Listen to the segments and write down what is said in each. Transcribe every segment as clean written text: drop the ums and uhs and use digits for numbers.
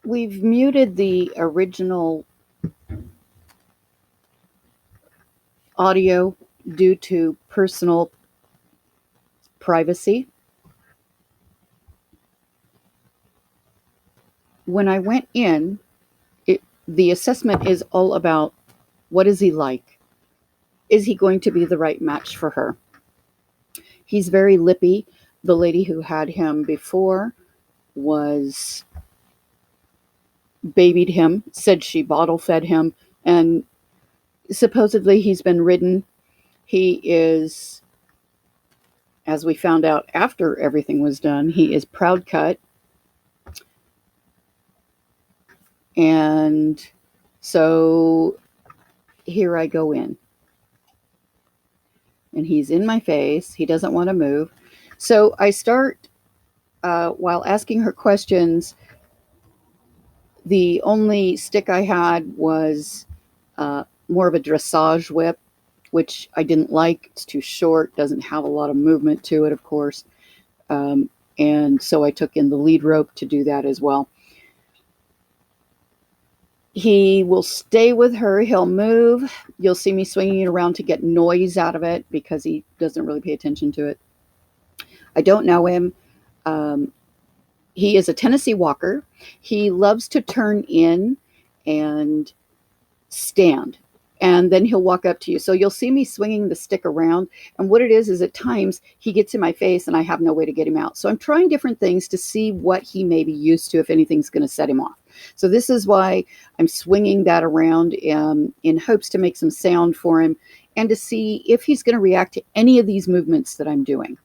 We've muted the original audio due to personal privacy. When I went in, the assessment is all about what is he like? Is he going to be the right match for her? He's very lippy. The lady who had him before was babied him, said she bottle fed him, and supposedly he's been ridden. He is, as we found out after everything was done, he is proud cut. And so here I go in. And he's in my face. He doesn't want to move. So I start, while asking her questions, the only stick I had was more of a dressage whip, which I didn't like. It's too short, doesn't have a lot of movement to it, of course. And so I took in the lead rope to do that as well. He will stay with her. He'll move. You'll see me swinging it around to get noise out of it because he doesn't really pay attention to it. I don't know him. Um, he is a Tennessee walker. He loves to turn in and stand, and then he'll walk up to you. So you'll see me swinging the stick around. And what it is at times he gets in my face and I have no way to get him out. So I'm trying different things to see what he may be used to, if anything's going to set him off. So this is why I'm swinging that around in hopes to make some sound for him and to see if he's going to react to any of these movements that I'm doing.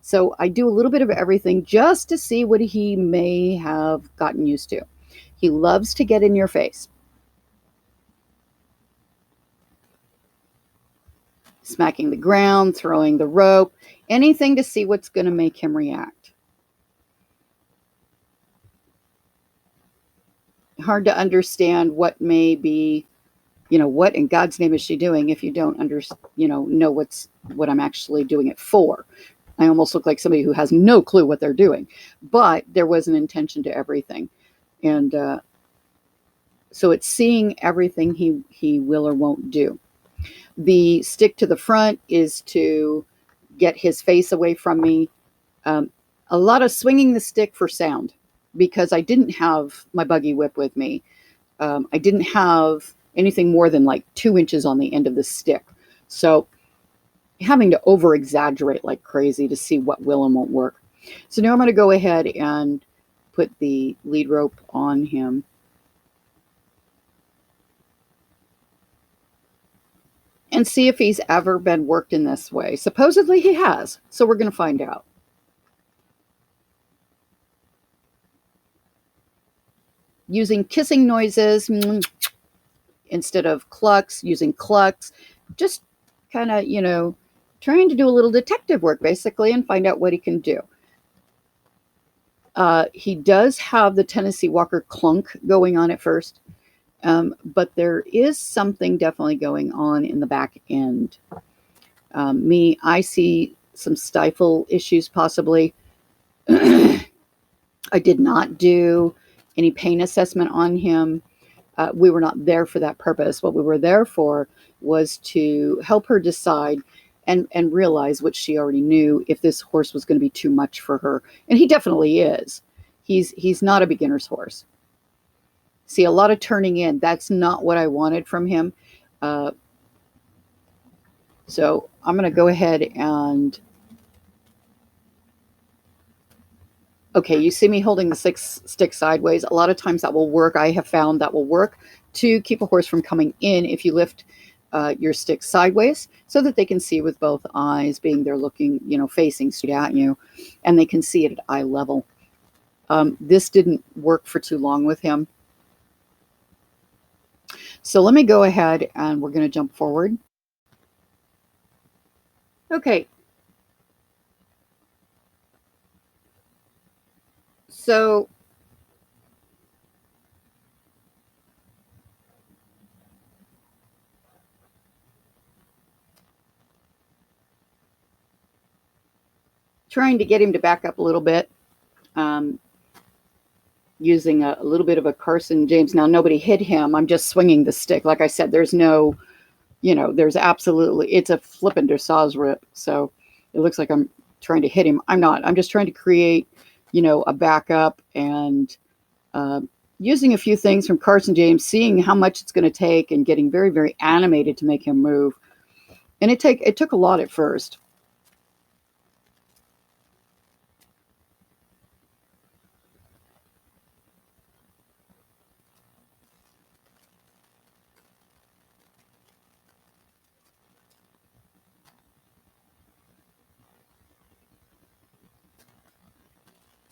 So I do a little bit of everything just to see what he may have gotten used to. He loves to get in your face. Smacking the ground, throwing the rope, anything to see what's going to make him react. Hard to understand what may be, what in God's name is she doing if you don't know what I'm actually doing it for. I almost look like somebody who has no clue what they're doing, but there was an intention to everything. And so it's seeing everything he will or won't do. The stick to the front is to get his face away from me. A lot of swinging the stick for sound because I didn't have my buggy whip with me. I didn't have anything more than like 2 inches on the end of the stick. So having to over exaggerate like crazy to see what will and won't work. So now I'm going to go ahead and put the lead rope on him. And see if he's ever been worked in this way. Supposedly he has, so we're going to find out. Using kissing noises instead of clucks, using clucks, just kind of, trying to do a little detective work basically and find out what he can do. He does have the Tennessee Walker clunk going on at first, but there is something definitely going on in the back end. I see some stifle issues possibly. I did not do any pain assessment on him. We were not there for that purpose. What we were there for was to help her decide and realize what she already knew, if this horse was going to be too much for her. And he definitely is. He's not a beginner's horse. See, a lot of turning in. That's not what I wanted from him. So I'm going to go ahead and... Okay, you see me holding the stick sideways. A lot of times that will work. I have found that will work to keep a horse from coming in if you lift your stick sideways so that they can see with both eyes, being they're looking, facing straight at you, and they can see it at eye level. This didn't work for too long with him. So let me go ahead and we're going to jump forward. Okay. So trying to get him to back up a little bit. using a little bit of a Carson James. Now, nobody hit him. I'm just swinging the stick. Like I said, there's no, there's absolutely, it's a flippin' dressage rip. So it looks like I'm trying to hit him. I'm not. I'm just trying to create, a backup and uh, using a few things from Carson James, seeing how much it's going to take and getting very, very animated to make him move. And it took a lot at first.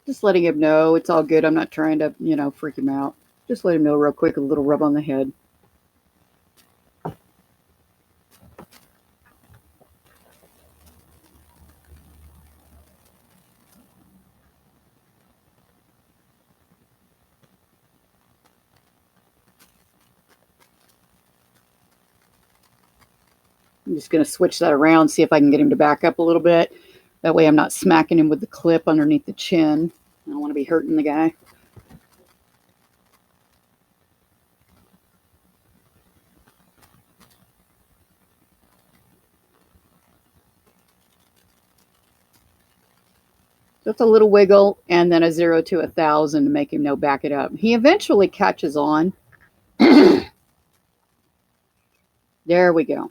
Just letting him know it's all good. I'm not trying to, freak him out. Just let him know real quick, a little rub on the head. I'm just going to switch that around, see if I can get him to back up a little bit. That way I'm not smacking him with the clip underneath the chin. I don't want to be hurting the guy. Just a little wiggle and then a 0 to 1,000 to make him know back it up. He eventually catches on. There we go.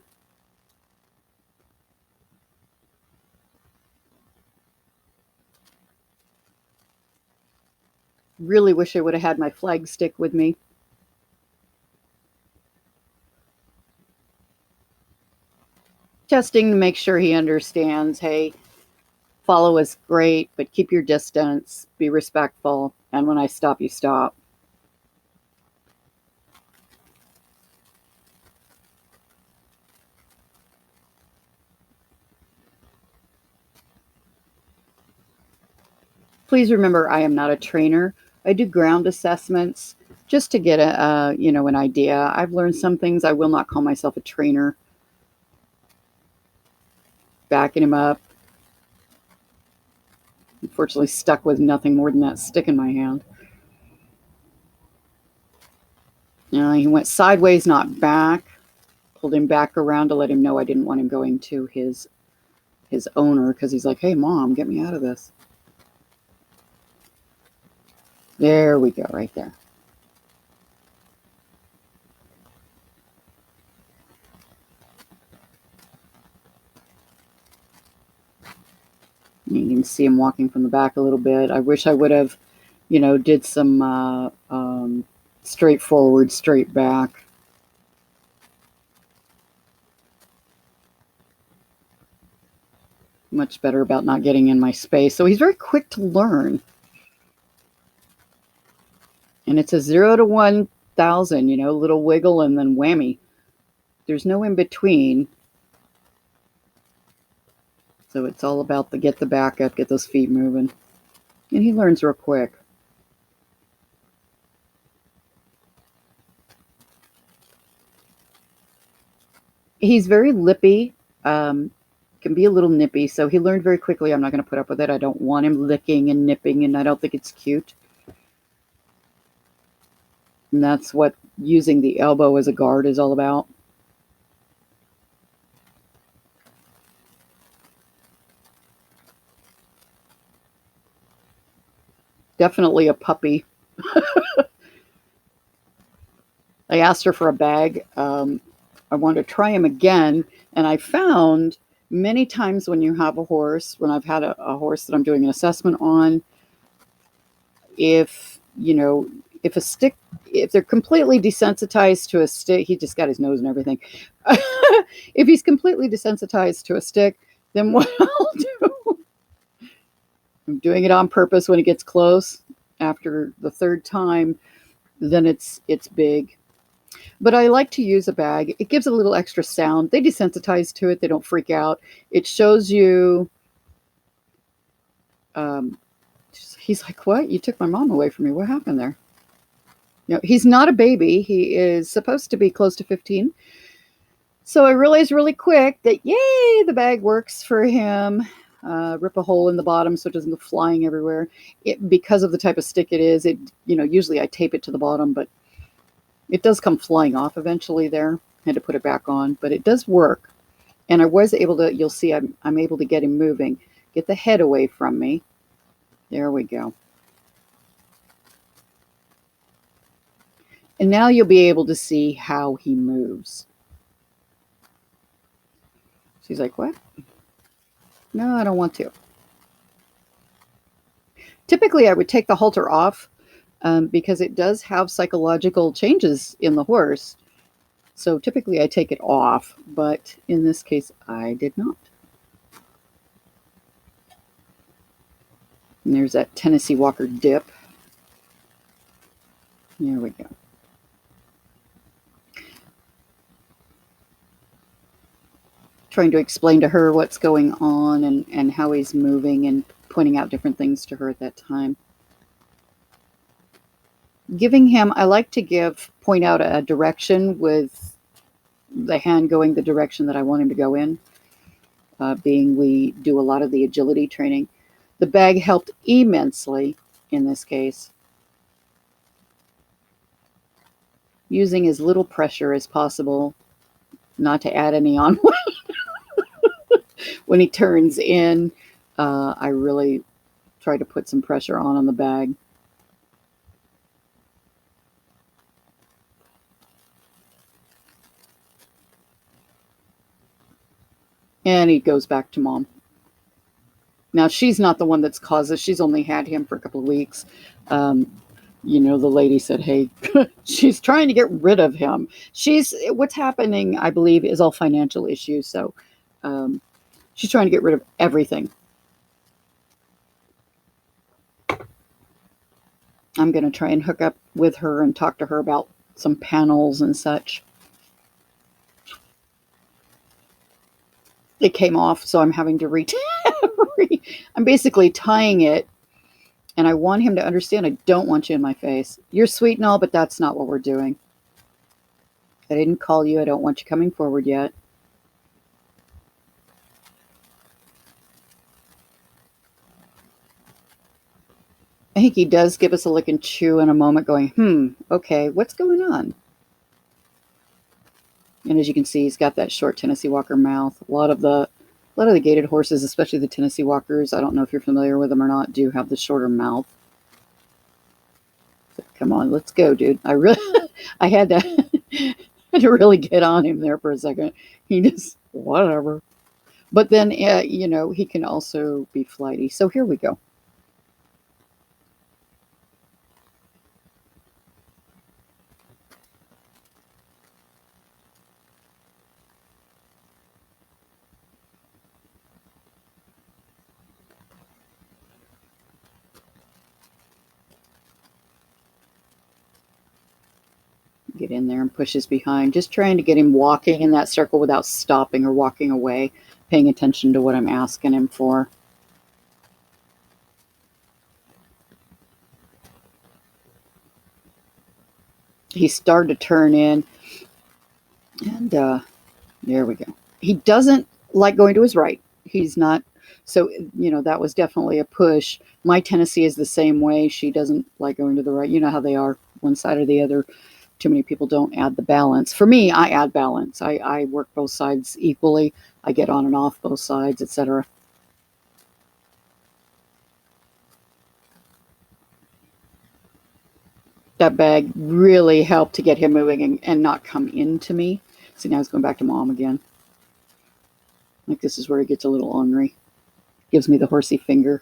Really wish I would have had my flag stick with me. Testing to make sure he understands, hey, follow is great, but keep your distance, be respectful, and when I stop, you stop. Please remember, I am not a trainer. I do ground assessments just to get an idea. I've learned some things. I will not call myself a trainer. Backing him up. Unfortunately, stuck with nothing more than that stick in my hand. He went sideways, not back. Pulled him back around to let him know I didn't want him going to his owner because he's like, hey, Mom, get me out of this. There we go, right there. You can see him walking from the back a little bit. I wish I would have, did some straightforward, straight back. Much better about not getting in my space. So he's very quick to learn. And it's a 0 to 1,000, little wiggle and then whammy. There's no in between. So it's all about get the back up, get those feet moving. And he learns real quick. He's very lippy, can be a little nippy. So he learned very quickly, I'm not going to put up with it. I don't want him licking and nipping, and I don't think it's cute. And that's what using the elbow as a guard is all about. Definitely a puppy. I asked her for a bag. I wanted to try him again, and I found many times when you have a horse, when I've had a horse that I'm doing an assessment on, if if a stick, if they're completely desensitized to a stick, he just got his nose and everything. If he's completely desensitized to a stick, then what I'll do, I'm doing it on purpose when it gets close. After the third time, then it's big. But I like to use a bag. It gives a little extra sound. They desensitize to it. They don't freak out. It shows you. He's like, what? You took my mom away from me. What happened there? He's not a baby. He is supposed to be close to 15. So I realized really quick that, yay, the bag works for him. rip a hole in the bottom so it doesn't go flying everywhere. Because of the type of stick it is, usually I tape it to the bottom, but it does come flying off eventually there. I had to put it back on, but it does work. And I was able to, you'll see I'm able to get him moving. Get the head away from me. There we go. And now you'll be able to see how he moves. She's like, what? No, I don't want to. Typically, I would take the halter off because it does have psychological changes in the horse. So typically I take it off, but in this case I did not. And there's that Tennessee Walker dip. There we go. Trying to explain to her what's going on and how he's moving and pointing out different things to her at that time. Giving him, I like to point out a direction with the hand going the direction that I want him to go in. Being we do a lot of the agility training. The bag helped immensely in this case. Using as little pressure as possible, not to add any on when he turns in. I really try to put some pressure on the bag. And he goes back to mom. Now, she's not the one that's caused this. She's only had him for a couple of weeks. The lady said, hey, she's trying to get rid of him. What's happening, I believe, is all financial issues. So she's trying to get rid of everything. I'm going to try and hook up with her and talk to her about some panels and such. It came off, so I'm having to I'm basically tying it, and I want him to understand I don't want you in my face. You're sweet and all, but that's not what we're doing. I didn't call you. I don't want you coming forward yet. I think he does give us a lick and chew in a moment going, okay, what's going on? And as you can see, he's got that short Tennessee Walker mouth. A lot of the gaited horses, especially the Tennessee Walkers, I don't know if you're familiar with them or not, do have the shorter mouth. So, come on, let's go, dude. I had to really get on him there for a second. He just, whatever. But then, he can also be flighty. So here we go. Get in there and pushes behind, just trying to get him walking in that circle without stopping or walking away, paying attention to what I'm asking him for. He started to turn in, and there we go. He doesn't like going to his right. He's not, so, that was definitely a push. My Tennessee is the same way. She doesn't like going to the right. You know how they are, one side or the other. Too many people don't add the balance. For me, I add balance. I work both sides equally. I get on and off both sides, etc. That bag really helped to get him moving and not come into me. See, now he's going back to mom again. Like, this is where he gets a little ornery. Gives me the horsey finger.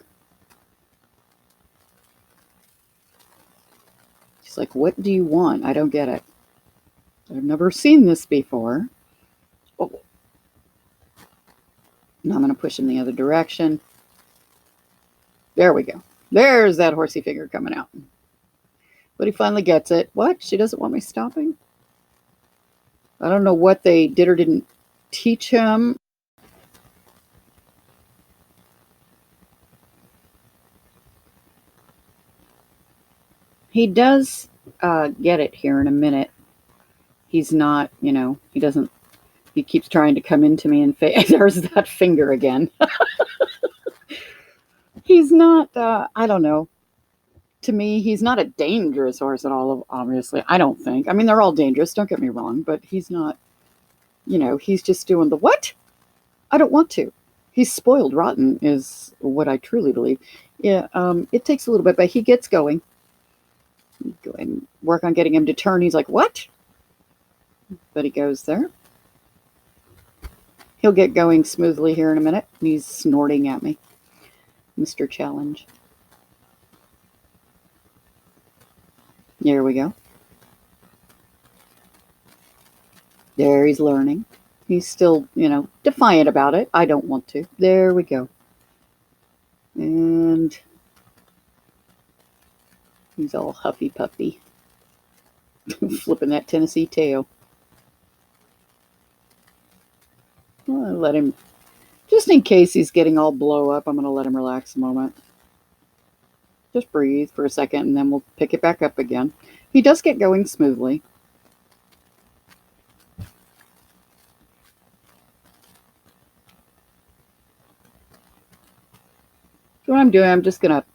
She's like, what do you want? I don't get it. I've never seen this before. Oh. Now I'm going to push him the other direction. There we go. There's that horsey finger coming out. But he finally gets it. What? She doesn't want me stopping? I don't know what they did or didn't teach him. He does get it here in a minute. He's not, he doesn't, he keeps trying to come into me and there's that finger again. he's not, I don't know. To me, he's not a dangerous horse at all, obviously. I don't think. I mean, they're all dangerous, don't get me wrong, but he's not, he's just doing the what? I don't want to. He's spoiled rotten, is what I truly believe. Yeah, it takes a little bit, but he gets going. Go ahead and work on getting him to turn. He's like, what? But he goes there. He'll get going smoothly here in a minute. He's snorting at me, Mr. Challenge. There we go. There, he's learning. He's still, defiant about it. I don't want to. There we go. And he's all huffy puffy. Flipping that Tennessee tail. I'll let him, just in case he's getting all blow up, I'm going to let him relax a moment. Just breathe for a second, and then we'll pick it back up again. He does get going smoothly. So what I'm doing, I'm just going to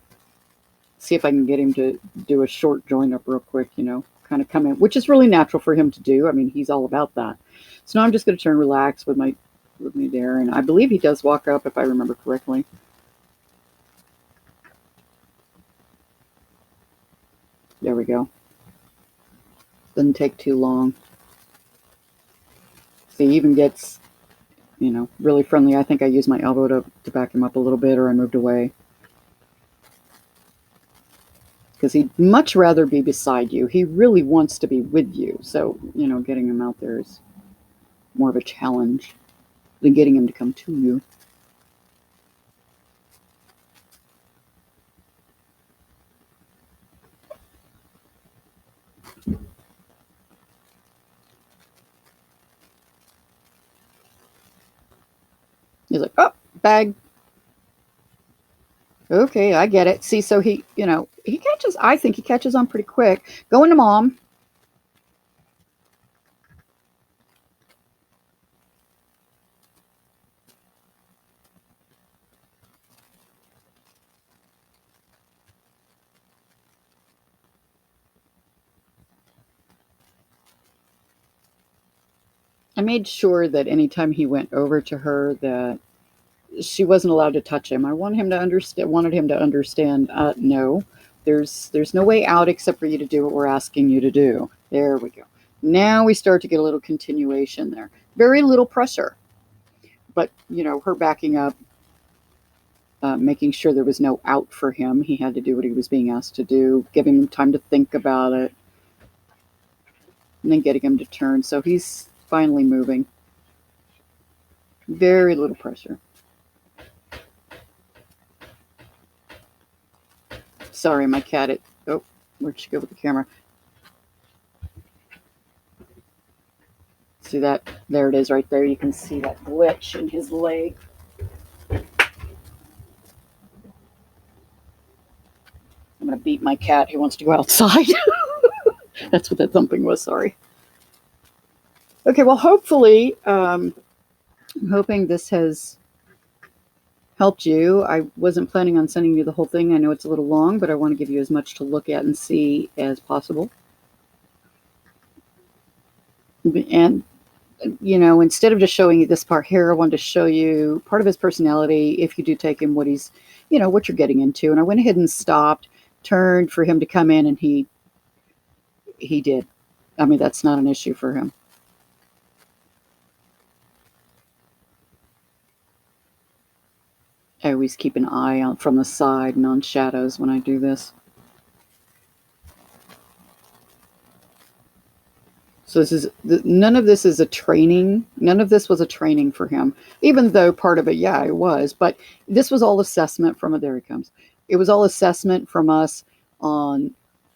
see if I can get him to do a short join up real quick, kind of come in, which is really natural for him to do. I mean, he's all about that. So now I'm just going to turn relax with me there, and I believe he does walk up if I remember correctly. There we go. Doesn't take too long. So he even gets, really friendly. I think I used my elbow to back him up a little bit, or I moved away. Because he'd much rather be beside you. He really wants to be with you. So, getting him out there is more of a challenge than getting him to come to you. He's like, oh, bag. Okay, I get it. See, so he catches, I think he catches on pretty quick. Going to mom. I made sure that anytime he went over to her that she wasn't allowed to touch him. I wanted him to understand, no, there's no way out except for you to do what we're asking you to do. There we go. Now we start to get a little continuation there. Very little pressure, but her backing up, making sure there was no out for him. He had to do what he was being asked to do, giving him time to think about it, and then getting him to turn. So he's finally moving. Very little pressure. Sorry, my cat. Where'd she go with the camera? See that? There it is right there. You can see that glitch in his leg. I'm going to beat my cat. He wants to go outside. That's what that thumping was. Sorry. Okay, well, hopefully, I'm hoping this has helped you. I wasn't planning on sending you the whole thing. I know it's a little long, but I want to give you as much to look at and see as possible. And, instead of just showing you this part here, I wanted to show you part of his personality if you do take him what he's, what you're getting into. And I went ahead and stopped, turned for him to come in, and he did. I mean, that's not an issue for him. I always keep an eye out from the side and on shadows when I do this. So none of this is a training. None of this was a training for him, even though part of it, yeah, it was. But this was all assessment from there he comes. It was all assessment from us on,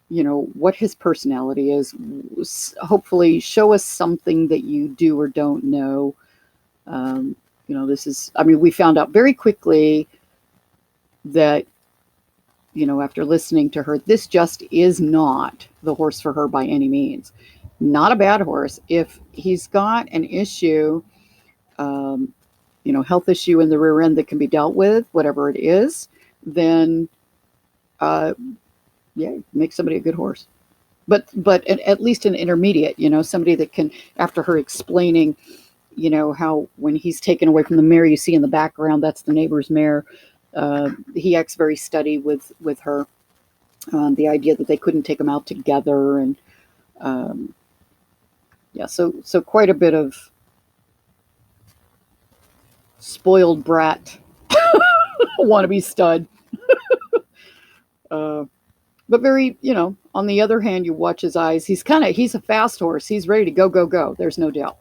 what his personality is. Hopefully show us something that you do or don't know. We found out very quickly that, after listening to her, this just is not the horse for her by any means. Not a bad horse. If he's got an issue, health issue in the rear end that can be dealt with, whatever it is, then uh, yeah, make somebody a good horse. But at least an intermediate, somebody that can, after her explaining, how when he's taken away from the mare you see in the background, that's the neighbor's mare. He acts very steady with her. The idea that they couldn't take him out together, and um, yeah, so quite a bit of spoiled brat wannabe stud. Uh, but very, on the other hand, you watch his eyes. He's a fast horse. He's ready to go, go, go. There's no doubt.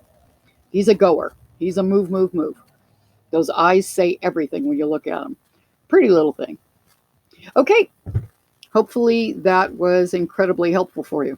He's a goer. He's a move, move, move. Those eyes say everything when you look at him. Pretty little thing. Okay. Hopefully that was incredibly helpful for you.